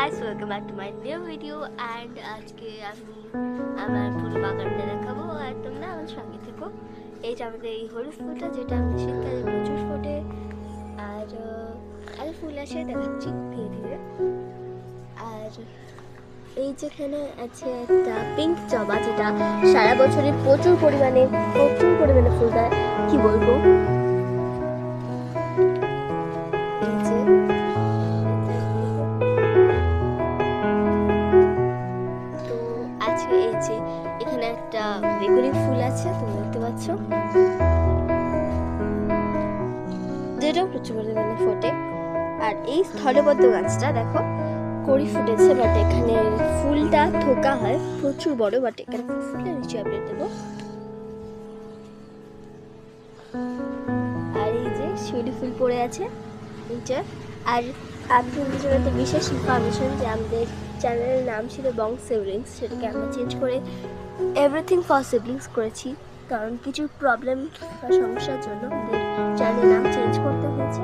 Guys, welcome back to my new video. And আজকে আমি আমার ফুল বাগানটা দেখাবো আর তোমরা আমার সঙ্গে থেকো। এই যে আমাদের এই হলুদ ফুলটা, যেটা আমাদের শীতকালে প্রচুর ফোটে, আর আরও ফুল আসে, দেখাচ্ছি ধীরে ধীরে। আর এই যেখানে আছে একটা পিঙ্ক জবা, যেটা সারা বছরে প্রচুর পরিমাণে ফুল দেয়, কি বলবো। এই যে আছে, এই যে এখানে একটা বেগুনি ফুল আছে, তুমি দেখতে পাচ্ছ, যেটাও প্রচুর পরিমাণে ফোটে। আর এই স্থলবদ্ধ গাছটা দেখো, কড়ি ফুটেছে, বাট এখানে ফুলটা থোকা হয় প্রচুর বড়, বাট এখানে ফুলের নিচে আপডেট দেবো। আর এই যে শিউলি ফুল পড়ে আছে নিচে। আর আপনাদের জন্য একটা বিশেষ ইনফরমেশন, যে আমাদের চ্যানেলের নাম ছিল বং সিবলিংস, সেটাকে আমরা চেঞ্জ করে এভরিথিং ফর সিবলিংস করেছি, কারণ কিছু প্রবলেম বা সমস্যার জন্য আমাদের চ্যানেলের নাম চেঞ্জ করতে হয়েছে।